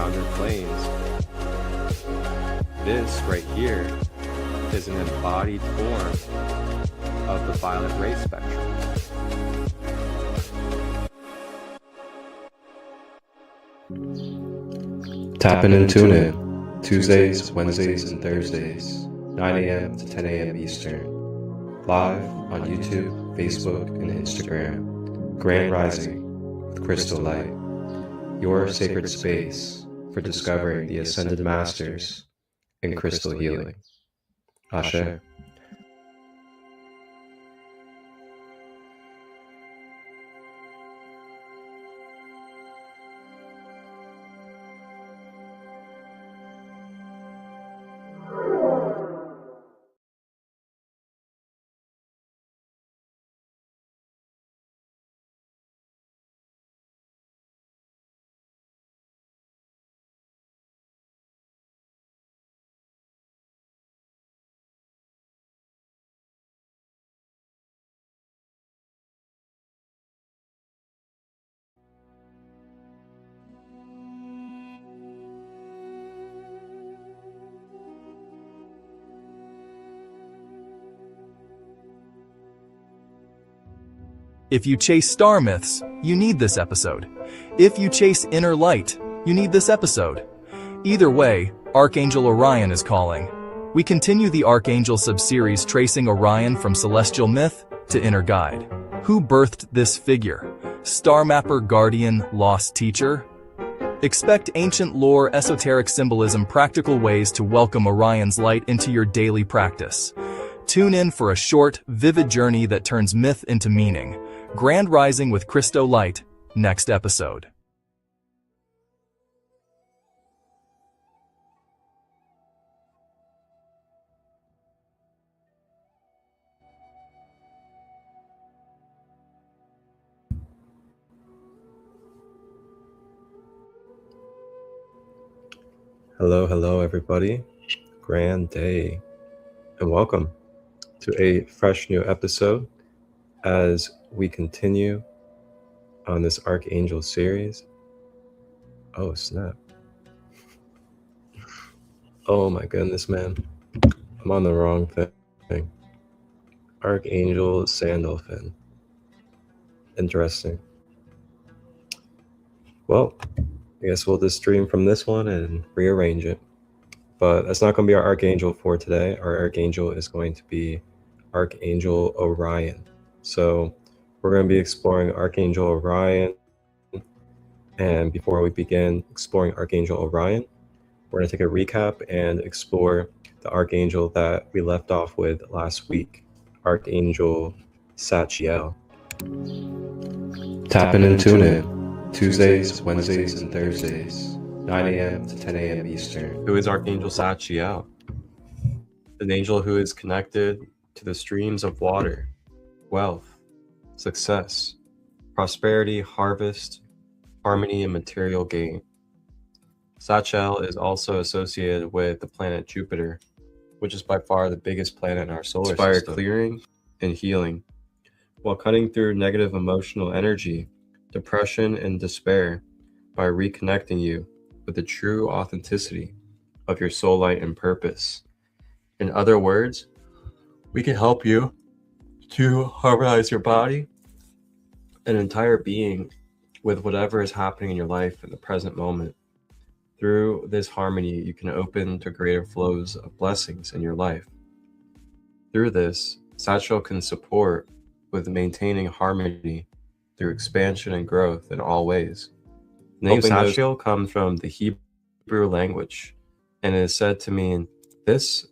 grounded planes. This right here is an embodied form of the violet ray spectrum. Tap in and tune in Tuesdays, Wednesdays, and Thursdays, 9 a.m. to 10 a.m. Eastern. Live on YouTube, Facebook, and Instagram. Grand Rising with ChristoLight, your sacred space for discovering the Ascended Masters in crystal healing. Ashe. If you chase star myths, you need this episode. If you chase inner light, you need this episode. Either way, Archangel Orion is calling. We continue the Archangel sub-series tracing Orion from celestial myth to inner guide. Who birthed this figure? Star mapper, guardian, lost teacher? Expect ancient lore, esoteric symbolism, practical ways to welcome Orion's light into your daily practice. Tune in for a short, vivid journey that turns myth into meaning. Grand Rising with ChristoLight, next episode. Hello, everybody. Grand day, and welcome to a fresh new episode as we continue on this Archangel series. Oh, snap. Oh my goodness, man. I'm on the wrong thing. Archangel Sandalphon. Interesting. Well, I guess we'll just stream from this one and rearrange it. But that's not going to be our Archangel for today. Our Archangel is going to be Archangel Orion. So we're going to be exploring Archangel Orion. And before we begin exploring Archangel Orion, we're going to take a recap and explore the Archangel that we left off with last week, Archangel Sachiel. Tap in and tune in Tuesdays, Wednesdays, and Thursdays, 9 a.m. to 10 a.m. Eastern. Who is Archangel Sachiel? An angel who is connected to the streams of water, wealth, success, prosperity, harvest, harmony, and material gain. Sachiel is also associated with the planet Jupiter, which is by far the biggest planet in our solar system. Clearing and healing, while cutting through negative emotional energy, depression, and despair by reconnecting you with the true authenticity of your soul light and purpose. In other words, we can help you to harmonize your body and entire being with whatever is happening in your life in the present moment. Through this harmony, you can open to greater flows of blessings in your life. Through this, Sachiel can support with maintaining harmony through expansion and growth in all ways. The name Sachiel comes from the Hebrew language and is said to mean this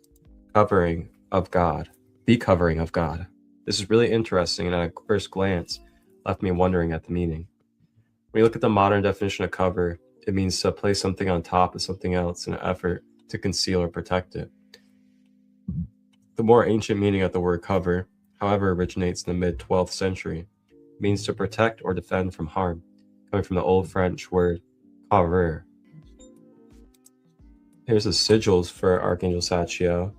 covering of God, the covering of God. This is really interesting, and at a first glance left me wondering at the meaning. When you look at the modern definition of cover, it means to place something on top of something else in an effort to conceal or protect it. The more ancient meaning of the word cover, however, originates in the mid-12th century. It means to protect or defend from harm, coming from the Old French word couvrir. Here's the sigils for Archangel Sachiel.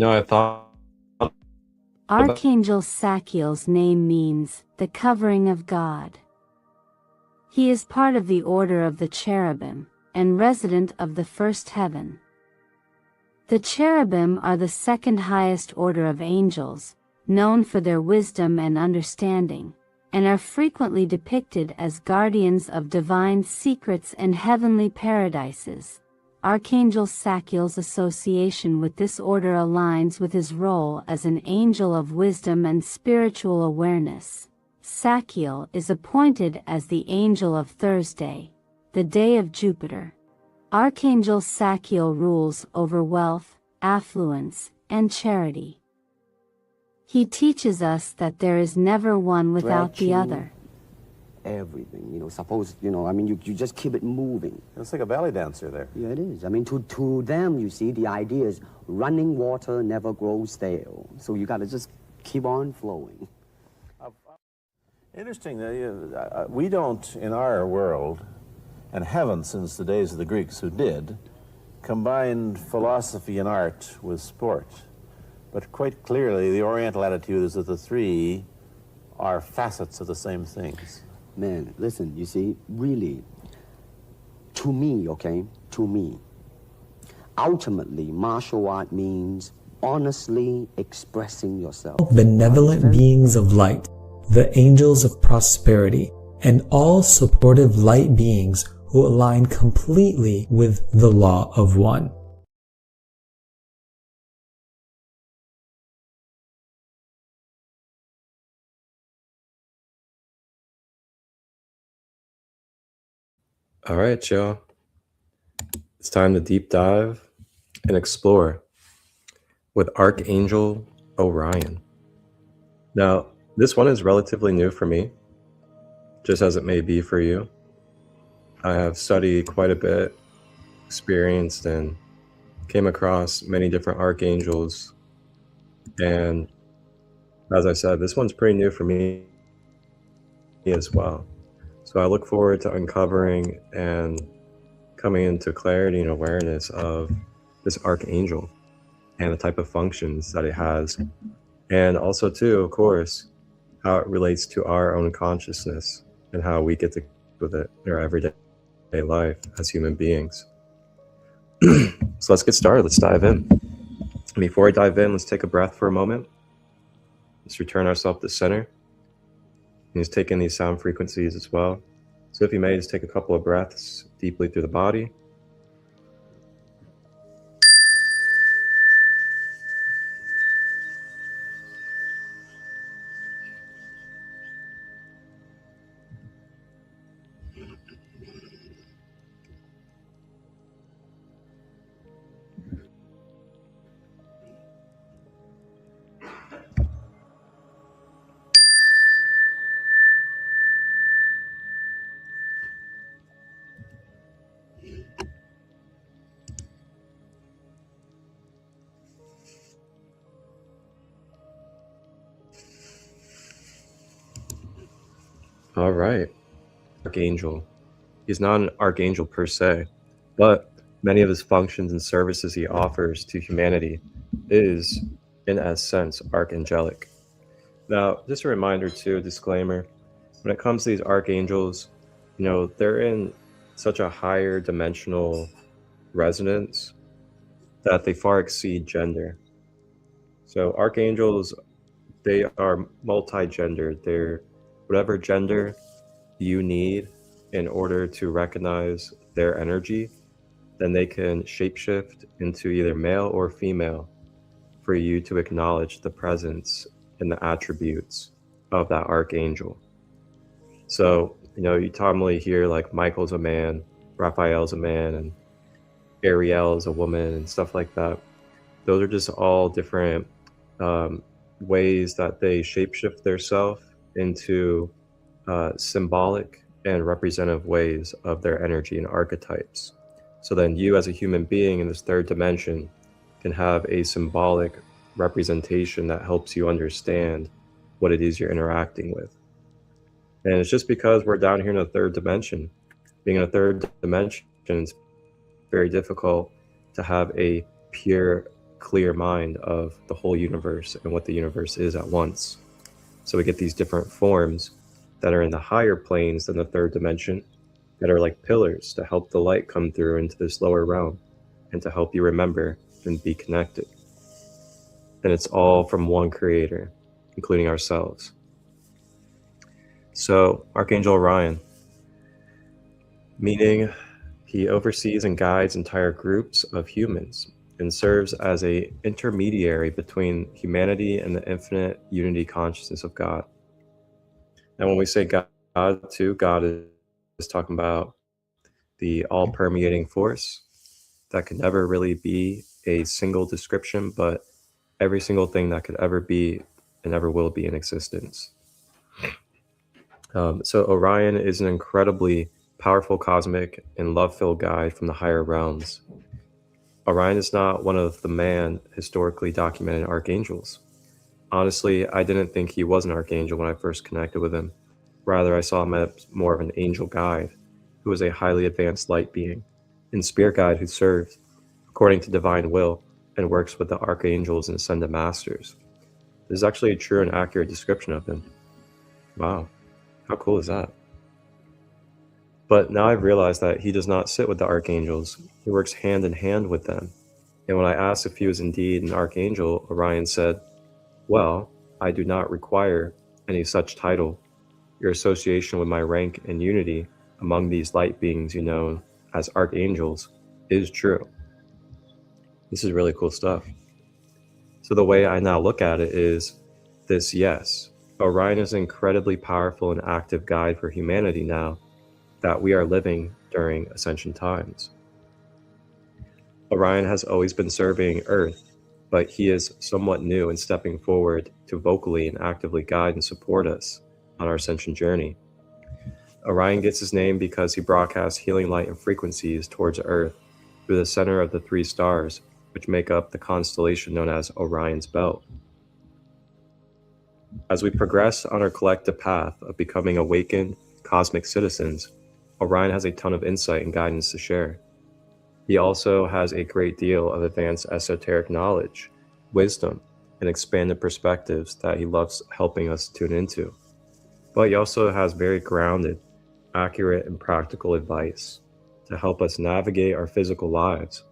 I thought Archangel Sakiel's name means the covering of God. He is part of the order of the cherubim, and resident of the first heaven. The cherubim are the second highest order of angels, known for their wisdom and understanding, and are frequently depicted as guardians of divine secrets and heavenly paradises. Archangel Sakiel's association with this order aligns with his role as an angel of wisdom and spiritual awareness. Sakiel is appointed as the angel of Thursday, the day of Jupiter. Archangel Sakiel rules over wealth, affluence, and charity. He teaches us that there is never one without the other. Everything, suppose, you just keep it moving. It's like a belly dancer there. Yeah, it is. To them, you see, the idea is running water never grows stale. So you got to just keep on flowing. Interesting. We don't, in our world, and haven't since the days of the Greeks who did, combine philosophy and art with sport. But quite clearly, the Oriental attitude is that the three are facets of the same things. Man, listen, you see, really, to me, ultimately, martial art means honestly expressing yourself. Benevolent beings of light, the angels of prosperity, and all supportive light beings who align completely with the law of one. All right, y'all. It's time to deep dive and explore with Archangel Orion. Now, this one is relatively new for me, just as it may be for you. I have studied quite a bit, experienced, and came across many different archangels. And as I said, this one's pretty new for me as well. So I look forward to uncovering and coming into clarity and awareness of this archangel and the type of functions that it has. And also too, of course, how it relates to our own consciousness and how we get to with it in our everyday life as human beings. So let's get started. Let's dive in. Before I dive in, let's take a breath for a moment. Let's return ourselves to center. And just take in these sound frequencies as well. So if you may, just take a couple of breaths deeply through the body. All right. Archangel. He's not an archangel per se, but many of his functions and services he offers to humanity is, in essence, archangelic. Now, just a reminder too, a disclaimer, when it comes to these archangels, they're in such a higher dimensional resonance that they far exceed gender. So archangels, they are multi-gendered. They're whatever gender you need in order to recognize their energy, then they can shapeshift into either male or female for you to acknowledge the presence and the attributes of that archangel. So, you commonly hear like Michael's a man, Raphael's a man, and Ariel is a woman and stuff like that. Those are just all different ways that they shapeshift their self into symbolic and representative ways of their energy and archetypes. So then you as a human being in this third dimension can have a symbolic representation that helps you understand what it is you're interacting with. And it's just because we're down here in a third dimension. Being in a third dimension, it's very difficult to have a pure clear mind of the whole universe and what the universe is at once. So we get these different forms that are in the higher planes than the third dimension, that are like pillars to help the light come through into this lower realm and to help you remember and be connected. And it's all from one creator, including ourselves. So Archangel Orion, meaning he oversees and guides entire groups of humans and serves as an intermediary between humanity and the infinite unity consciousness of God. And when we say God too, God is talking about the all-permeating force that could never really be a single description, but every single thing that could ever be and ever will be in existence. So Orion is an incredibly powerful cosmic and love-filled guide from the higher realms. Orion is not one of the historically documented archangels. Honestly, I didn't think he was an archangel when I first connected with him. Rather, I saw him as more of an angel guide, who was a highly advanced light being, and spirit guide who serves according to divine will and works with the archangels and ascended masters. This is actually a true and accurate description of him. Wow, how cool is that? But now I've realized that he does not sit with the archangels. He works hand in hand with them. And when I asked if he was indeed an archangel, Orion said, "Well, I do not require any such title. Your association with my rank and unity among these light beings you know as archangels is true." This is really cool stuff. So the way I now look at it is this: yes, Orion is an incredibly powerful and active guide for humanity now that we are living during ascension times. Orion has always been serving Earth, but he is somewhat new in stepping forward to vocally and actively guide and support us on our ascension journey. Orion gets his name because he broadcasts healing light and frequencies towards Earth through the center of the 3 stars, which make up the constellation known as Orion's Belt. As we progress on our collective path of becoming awakened cosmic citizens, Orion has a ton of insight and guidance to share. He also has a great deal of advanced esoteric knowledge, wisdom, and expanded perspectives that he loves helping us tune into. But he also has very grounded, accurate, and practical advice to help us navigate our physical lives,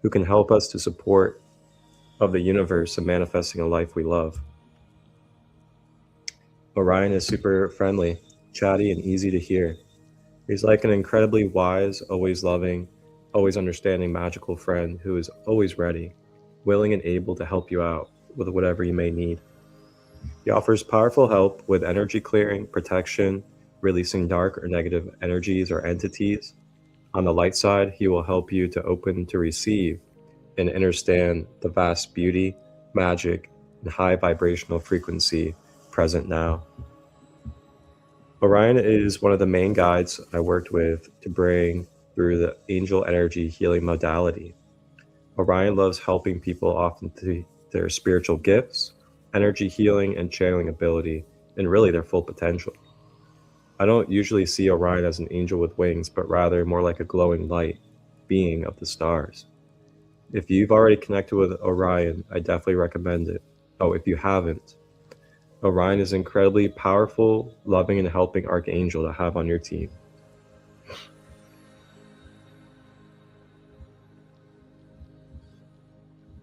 who can help us to support of the universe and manifesting a life we love. Orion is super friendly, chatty, and easy to hear. He's like an incredibly wise, always loving, always understanding magical friend who is always ready, willing, and able to help you out with whatever you may need. He offers powerful help with energy clearing, protection, releasing dark or negative energies or entities. On the light side, he will help you to open to receive and understand the vast beauty, magic, and high vibrational frequency present now. Orion is one of the main guides I worked with to bring through the angel energy healing modality. Orion loves helping people often to their spiritual gifts, energy healing, and channeling ability, and really their full potential. I don't usually see Orion as an angel with wings, but rather more like a glowing light being of the stars. If you've already connected with Orion, I definitely recommend it. Oh, if you haven't, Orion is an incredibly powerful, loving, and helping archangel to have on your team.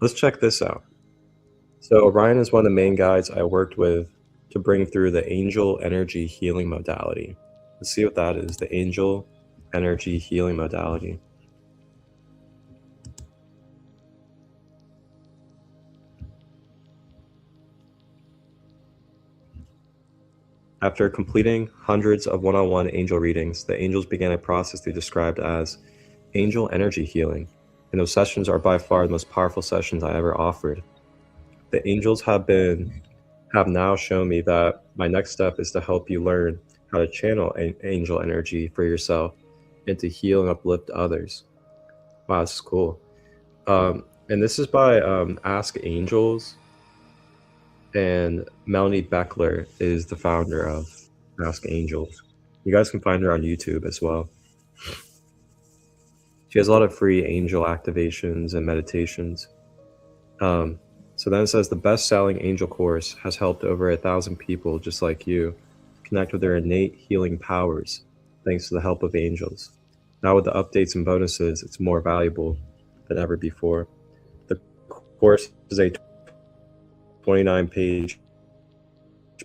Let's check this out. So Orion is one of the main guides I worked with to bring through the angel energy healing modality. Let's see what that is, the angel energy healing modality. After completing hundreds of one-on-one angel readings, the angels began a process they described as angel energy healing, and those sessions are by far the most powerful sessions I ever offered. The angels have now shown me that my next step is to help you learn how to channel angel energy for yourself and to heal and uplift others. Wow, this is cool. And this is by Ask Angels. And Melanie Beckler is the founder of Ask Angels. You guys can find her on YouTube as well. She has a lot of free angel activations and meditations. So then it says the best-selling angel course has helped over 1,000 people just like you connect with their innate healing powers thanks to the help of angels. Now with the updates and bonuses, it's more valuable than ever before. The course is a 29-page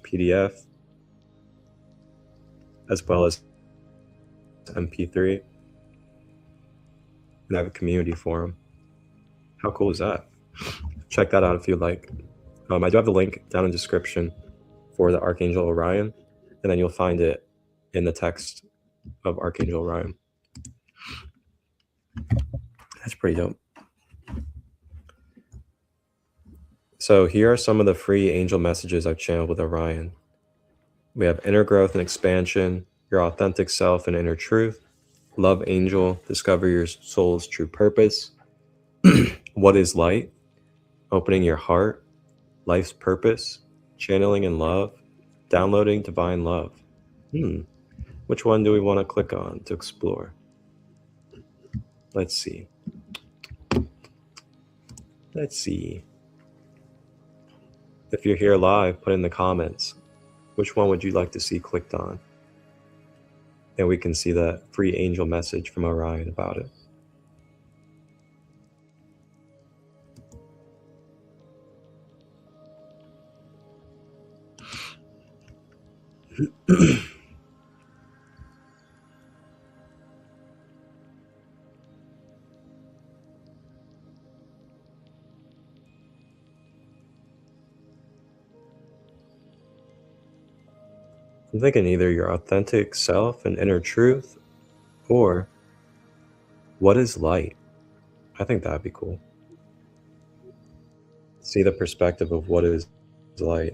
PDF as well as MP3, and I have a community forum. How cool is that? Check that out if you'd like. I do have the link down in the description for the Archangel Orion, and then you'll find it in the text of Archangel Orion. That's pretty dope. So here are some of the free angel messages I've channeled with Orion. We have inner growth and expansion, your authentic self and inner truth, love angel, discover your soul's true purpose, what is light, opening your heart, life's purpose, channeling in love, downloading divine love. Which one do we want to click on to explore? Let's see. If you're here live, put in the comments, which one would you like to see clicked on? And we can see that free angel message from Orion about it. I'm thinking either your authentic self and inner truth, or what is light? I think that'd be cool. See the perspective of what is light.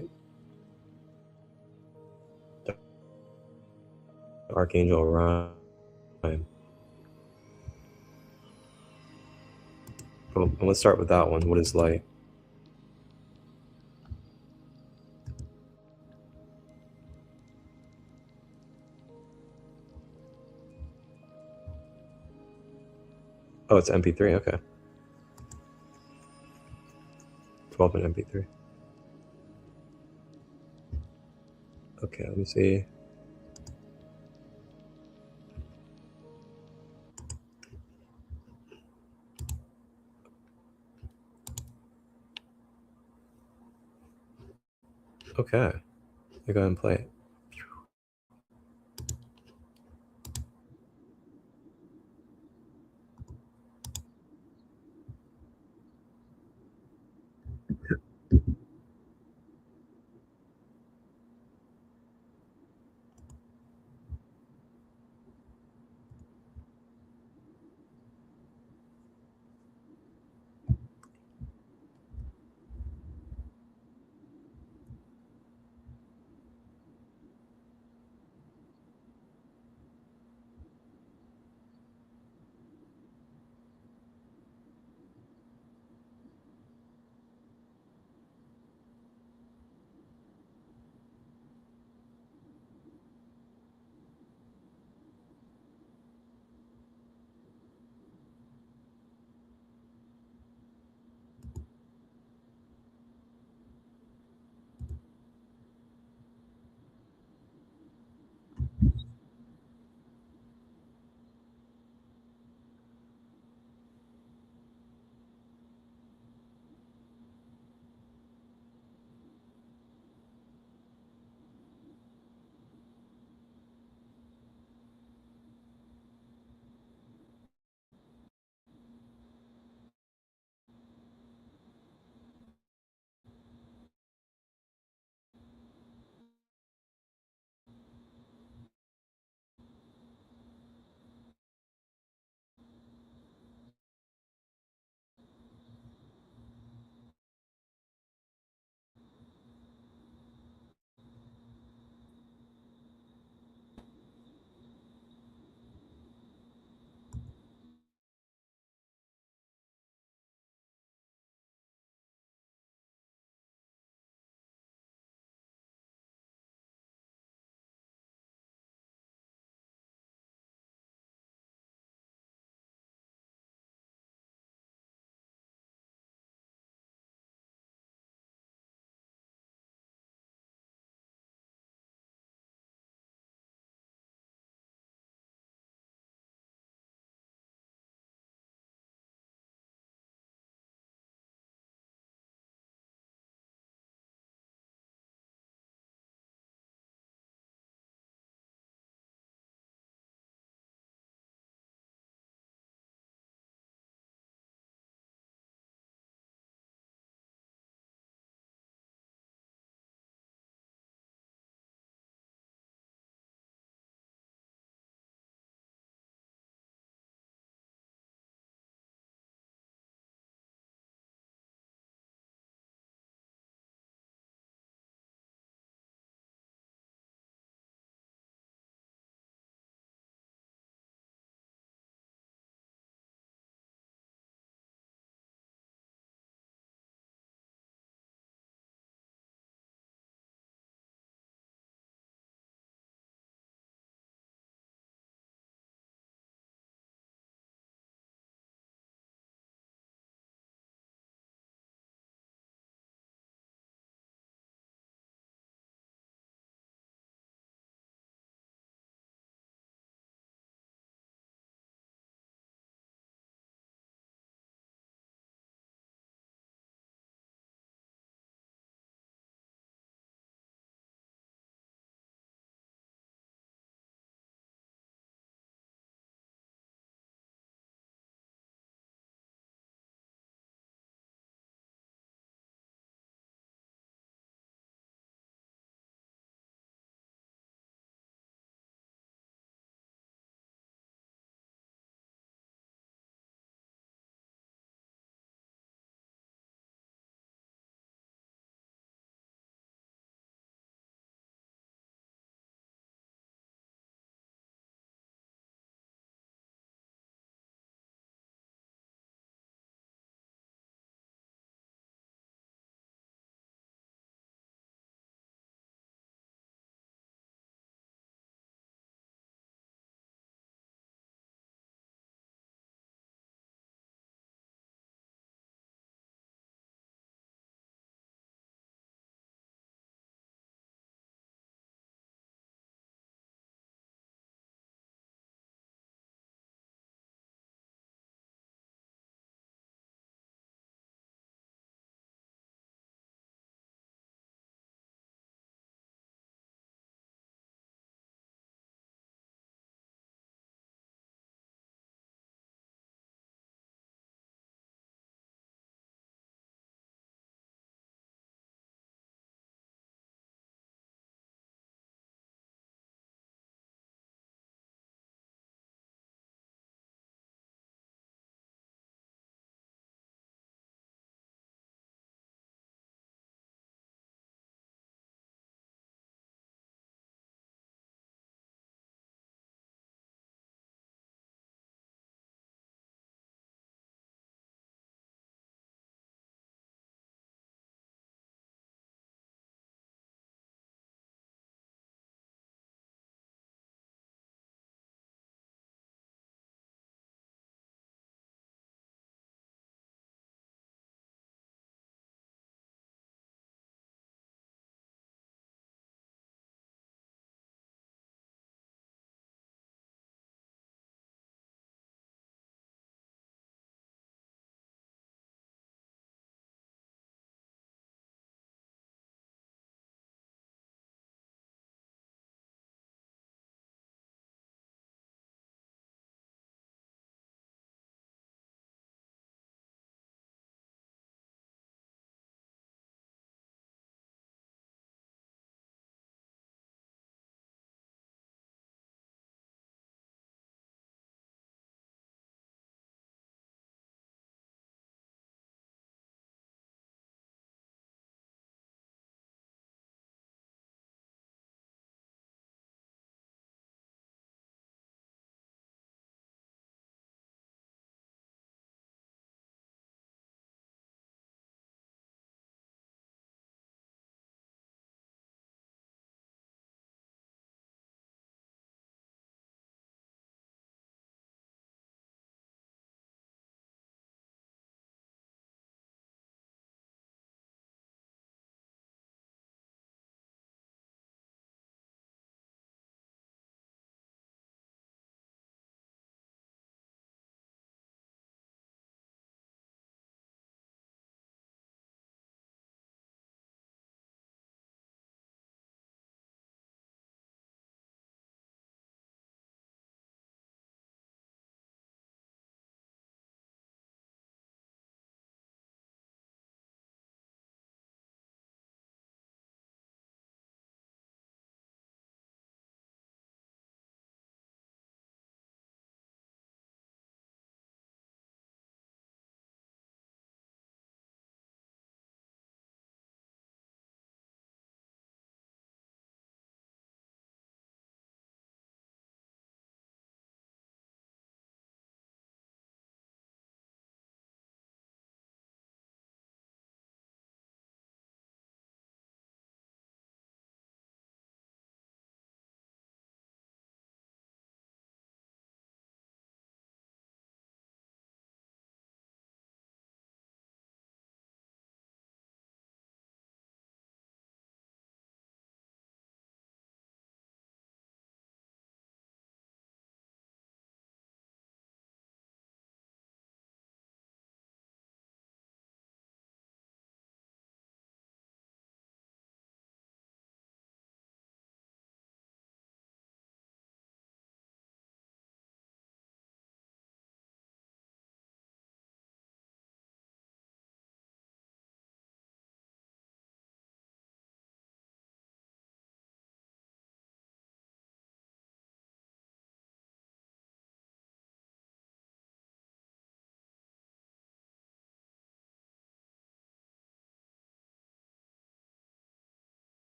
Archangel Orion. Well, let's start with that one. What is light? Oh, it's MP3. Okay. 12 in MP3. Okay, let me see. Okay, I go ahead and play it.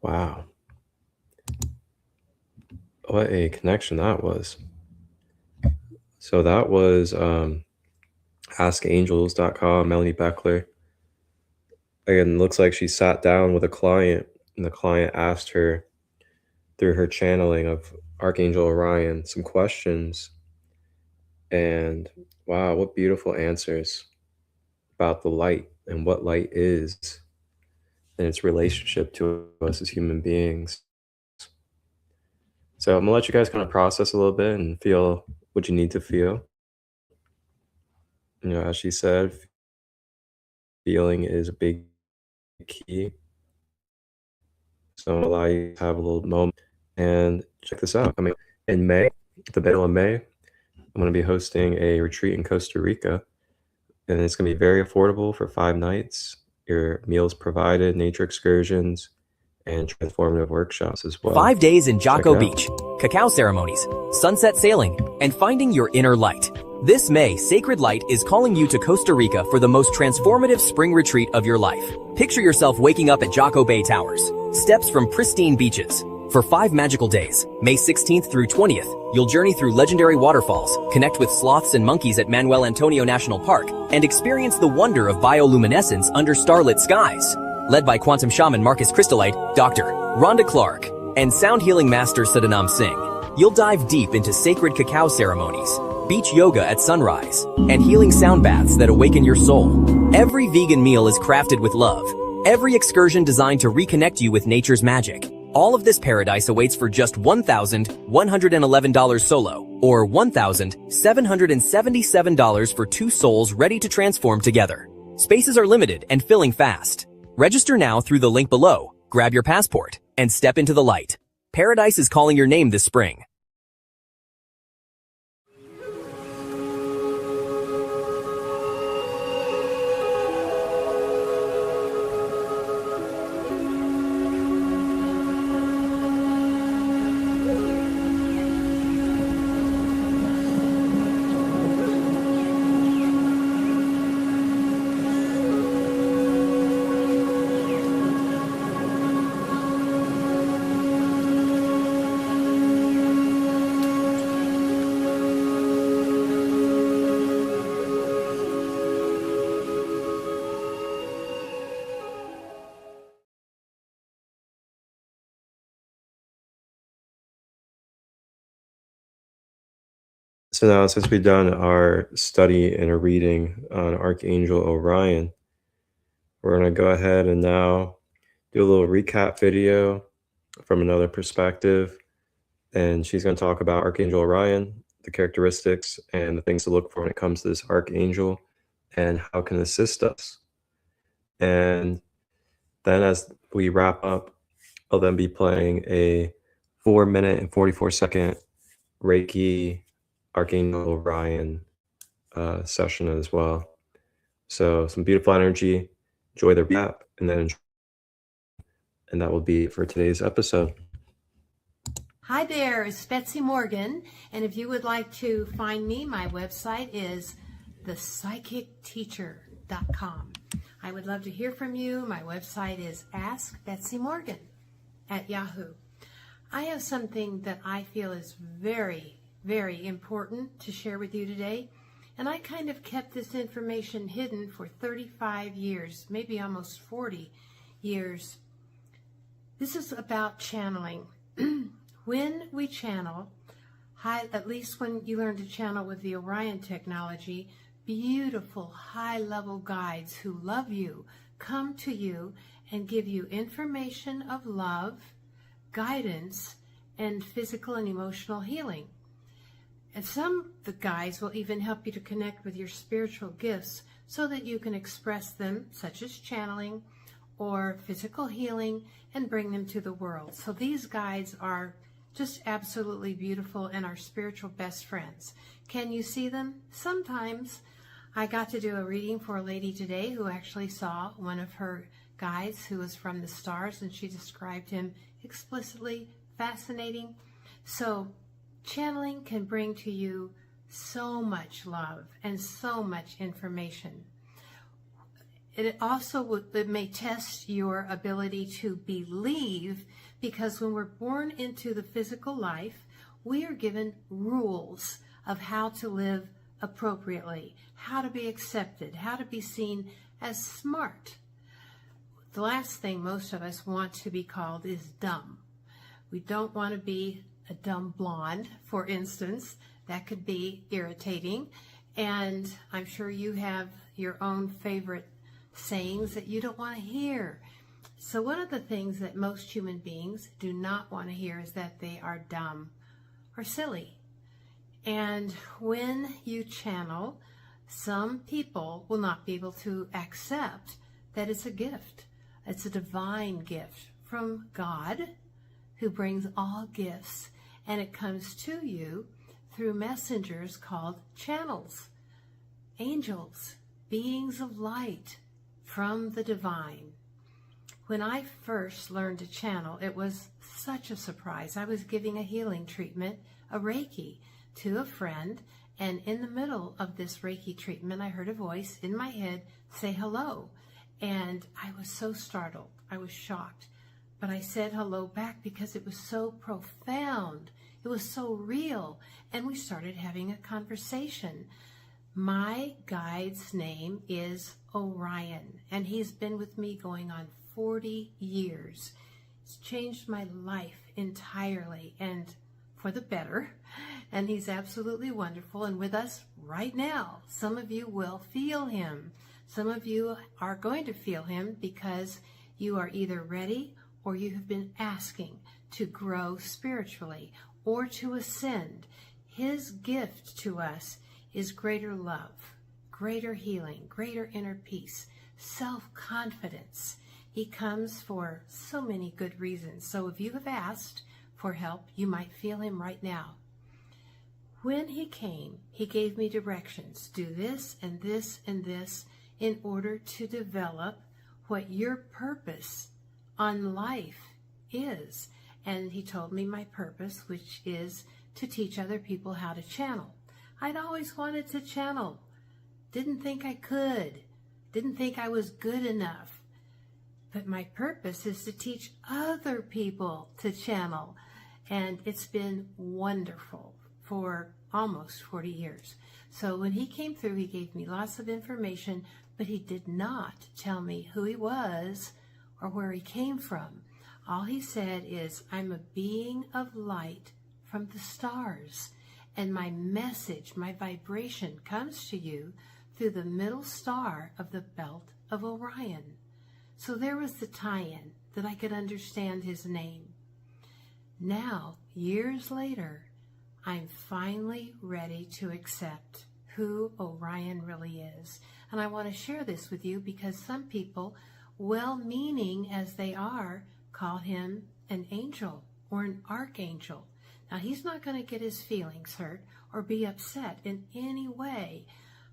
Wow. What a connection that was. So that was askangels.com, Melanie Beckler. Again, looks like she sat down with a client, and the client asked her through her channeling of Archangel Orion some questions. And wow, what beautiful answers about the light and what light is and its relationship to us as human beings. So I'm gonna let you guys kind of process a little bit and feel what you need to feel. You know, as she said, feeling is a big key. So I'll allow you to have a little moment and check this out. I mean, in May, the middle of May, I'm going to be hosting a retreat in Costa Rica, and it's going to be very affordable for 5 nights. Your meals provided, nature excursions, and transformative workshops as well. 5 days in Check Jocko it out. Beach, cacao ceremonies, sunset sailing, and finding your inner light. This May, Sacred Light is calling you to Costa Rica for the most transformative spring retreat of your life. Picture yourself waking up at Jocko Bay Towers, steps from pristine beaches. For 5 magical days, May 16th through 20th, you'll journey through legendary waterfalls, connect with sloths and monkeys at Manuel Antonio National Park, and experience the wonder of bioluminescence under starlit skies. Led by quantum shaman Marcus ChristoLight, Dr. Rhonda Clark, and sound healing master Sadanam Singh, you'll dive deep into sacred cacao ceremonies, beach yoga at sunrise, and healing sound baths that awaken your soul. Every vegan meal is crafted with love. Every excursion designed to reconnect you with nature's magic. All of this paradise awaits for just $1,111 solo, or $1,777 for 2 souls ready to transform together. Spaces are limited and filling fast. Register now through the link below, grab your passport, and step into the light. Paradise is calling your name this spring. So now, since we've done our study and a reading on Archangel Orion, we're going to go ahead and now do a little recap video from another perspective. And she's going to talk about Archangel Orion, the characteristics and the things to look for when it comes to this archangel and how it can assist us. And then as we wrap up, I'll then be playing a 4-minute and 44-second Reiki Archangel Orion session as well. So some beautiful energy, enjoy the recap, and that will be it for today's episode. Hi there, it's Betsy Morgan, and if you would like to find me, my website is thepsychicteacher.com. I would love to hear from you. My website is askbetsymorgan@yahoo. I have something that I feel is very, very important to share with you today, and I kind of kept this information hidden for 35 years, maybe almost 40 years. This is about channeling. When we channel, at least when you learn to channel with the Orion technology, beautiful high-level guides who love you come to you and give you information of love, guidance, and physical and emotional healing. And some of the guides will even help you to connect with your spiritual gifts so that you can express them, such as channeling or physical healing, and bring them to the world. So these guides are just absolutely beautiful and our spiritual best friends. Can you see them? Sometimes. I got to do a reading for a lady today who actually saw one of her guides who was from the stars, and she described him explicitly. Fascinating. So channeling can bring to you so much love and so much information. it may test your ability to believe, because when we're born into the physical life, we are given rules of how to live appropriately, how to be accepted, how to be seen as smart. The last thing most of us want to be called is dumb. We don't want to be a dumb blonde, for instance. That could be irritating. And I'm sure you have your own favorite sayings that you don't want to hear. So one of the things that most human beings do not want to hear is that they are dumb or silly. And when you channel, some people will not be able to accept that it's a gift. It's a divine gift from God, who brings all gifts, and it comes to you through messengers called channels, angels, beings of light from the divine. When I first learned to channel, it was such a surprise. I was giving a healing treatment, a Reiki, to a friend, and in the middle of this Reiki treatment, I heard a voice in my head say hello, and I was so startled. I was shocked, but I said hello back because it was so profound. It was so real, and we started having a conversation. My guide's name is Orion, and he's been with me going on 40 years. It's changed my life entirely, and for the better, and he's absolutely wonderful and with us right now. Some of you will feel him. Some of you are going to feel him because you are either ready or you have been asking to grow spiritually or to ascend. His gift to us is greater love, greater healing, greater inner peace, self-confidence. He comes for so many good reasons. So if you have asked for help, you might feel him right now. When he came, he gave me directions. Do this and this and this in order to develop what your purpose on life is. And he told me my purpose, which is to teach other people how to channel. I'd always wanted to channel. Didn't think I could. Didn't think I was good enough. But my purpose is to teach other people to channel. And it's been wonderful for almost 40 years. So when he came through, he gave me lots of information, but he did not tell me who he was or where he came from. All he said is, I'm a being of light from the stars, and my message, my vibration comes to you through the middle star of the belt of Orion. So there was the tie-in that I could understand his name. Now, years later, I'm finally ready to accept who Orion really is. And I want to share this with you because some people, well-meaning as they are, call him an angel or an archangel. Now, he's not going to get his feelings hurt or be upset in any way.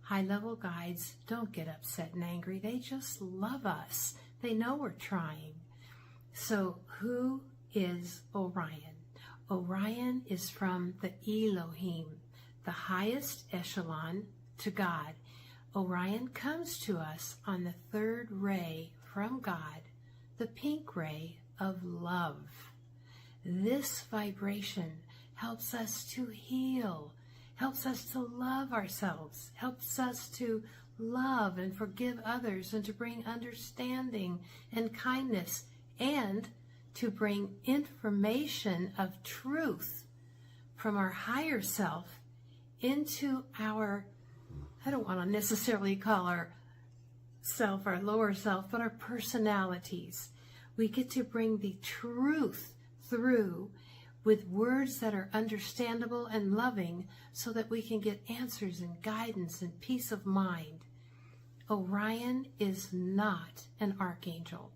High-level guides don't get upset and angry. They just love us. They know we're trying. So who is Orion? Orion is from the Elohim, the highest echelon to God. Orion comes to us on the third ray from God, the pink ray of love. This vibration helps us to heal, helps us to love ourselves, helps us to love and forgive others, and to bring understanding and kindness, and to bring information of truth from our higher self into our, I don't want to necessarily call our self our lower self, but our personalities. We get to bring the truth through with words that are understandable and loving so that we can get answers and guidance and peace of mind. Orion is not an archangel.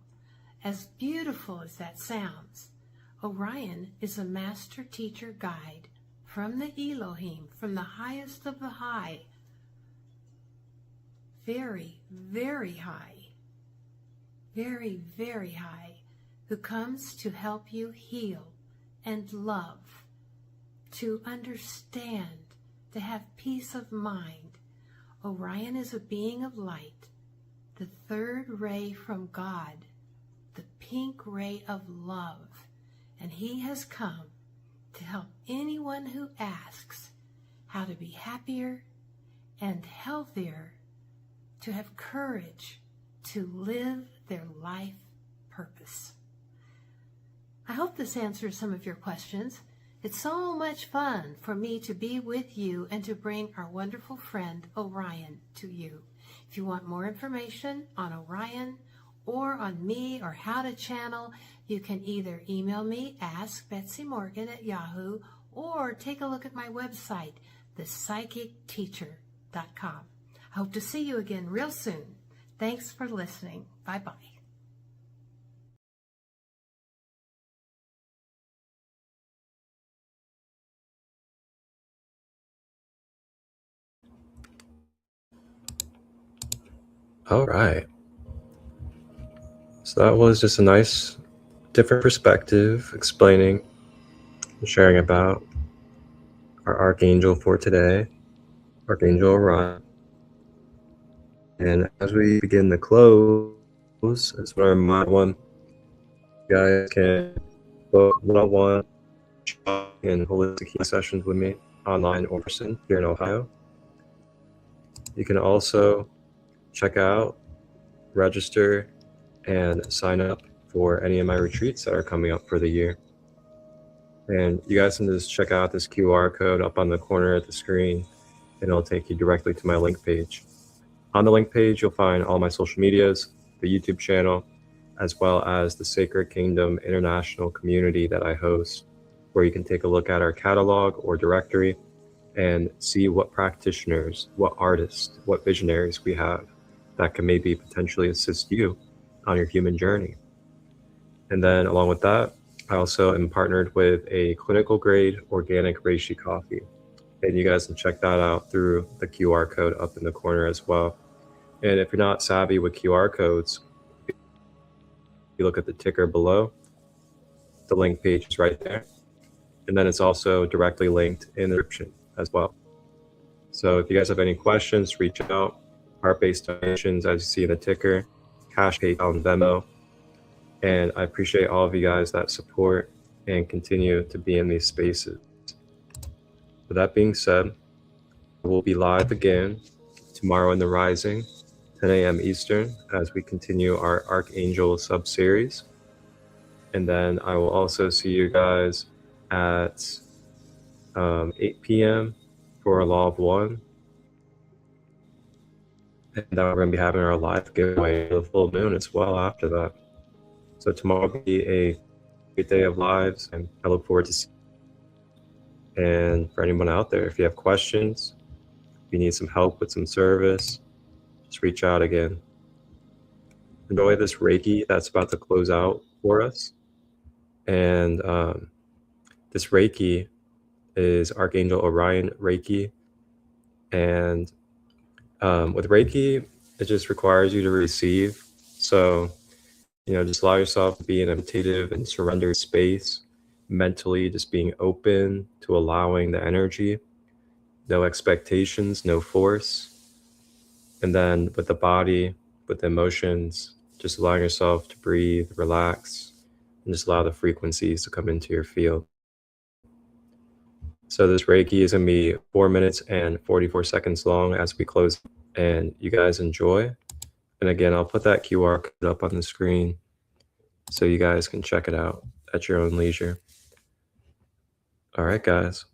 As beautiful as that sounds, Orion is a master teacher guide from the Elohim, from the highest of the high, very, very high, very, very high, who comes to help you heal and love, to understand, to have peace of mind. Orion is a being of light the third ray from God, the pink ray of love, and he has come to help anyone who asks how to be happier and healthier, to have courage to live their life purpose. I hope this answers some of your questions. It's so much fun for me to be with you and to bring our wonderful friend Orion to you. If you want more information on Orion or on me or how to channel, you can either email me, askbetsymorgan@yahoo, or take a look at my website, thepsychicteacher.com. I hope to see you again real soon. Thanks for listening. Bye-bye. All right. So that was just a nice, different perspective, explaining and sharing about our Archangel for today, Archangel Orion. And as we begin to close, I just want to remind you guys can book one-on-one and holistic healing sessions with me, online or in person, here in Ohio. You can also check out, register, and sign up for any of my retreats that are coming up for the year. And you guys can just check out this QR code up on the corner of the screen, and it'll take you directly to my link page. On the link page, you'll find all my social medias, the YouTube channel, as well as the Sacred Kingdom International community that I host, where you can take a look at our catalog or directory and see what practitioners, what artists, what visionaries we have that can maybe potentially assist you on your human journey. And then along with that, I also am partnered with a clinical grade organic reishi coffee. And you guys can check that out through the QR code up in the corner as well. And if you're not savvy with QR codes, you look at the ticker below, the link page is right there. And then it's also directly linked in the description as well. So if you guys have any questions, reach out. Heart-based donations, as you see in the ticker, cash, PayPal, and Venmo. And I appreciate all of you guys that support and continue to be in these spaces. With that being said, we'll be live again tomorrow in the Rising, 10 a.m. Eastern, as we continue our Archangel sub-series. And then I will also see you guys at 8 p.m. for Law of One. And then we're going to be having our live giveaway for the full moon as well after that. So tomorrow will be a great day of lives, and I look forward to seeing you. And for anyone out there, if you have questions, if you need some help with some service, just reach out again. Enjoy this Reiki that's about to close out for us. And this Reiki is Archangel Orion Reiki. And with Reiki, it just requires you to receive. So, just allow yourself to be in a meditative and surrendered space, mentally just being open to allowing the energy, no expectations, no force. And then with the body, with the emotions, just allowing yourself to breathe, relax, and just allow the frequencies to come into your field. So this Reiki is going to be 4 minutes and 44 seconds long as we close, and you guys enjoy. And again, I'll put that QR code up on the screen so you guys can check it out at your own leisure. All right, guys.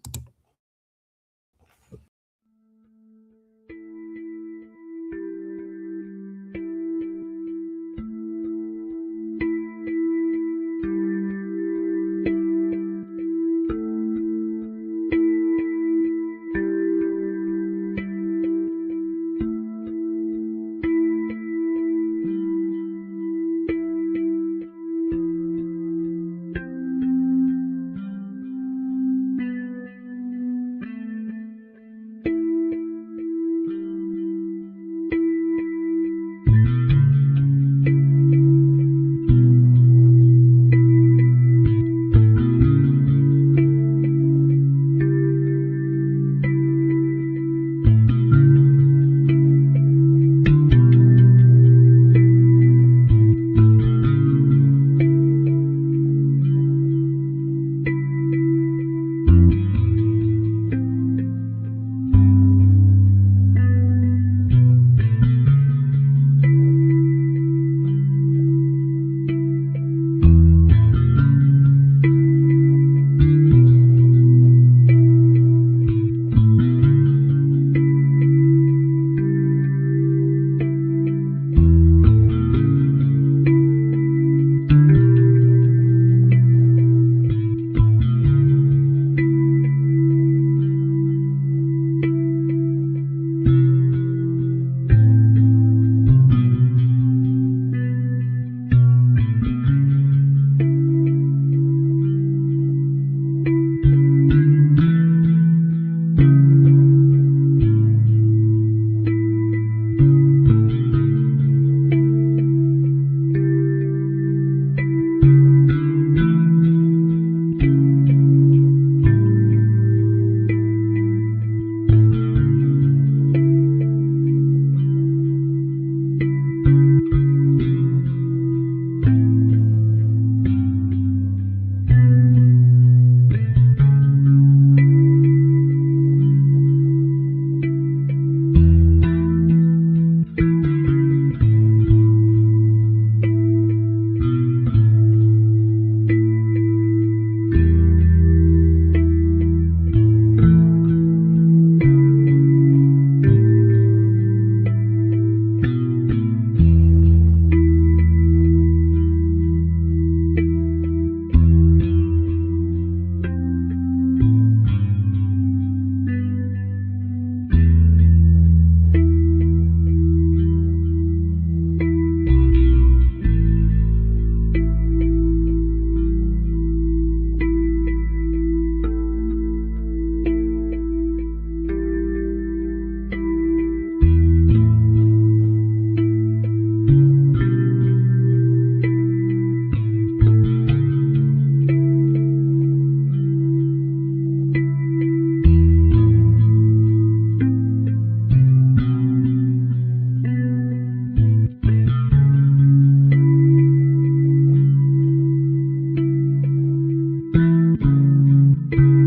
you.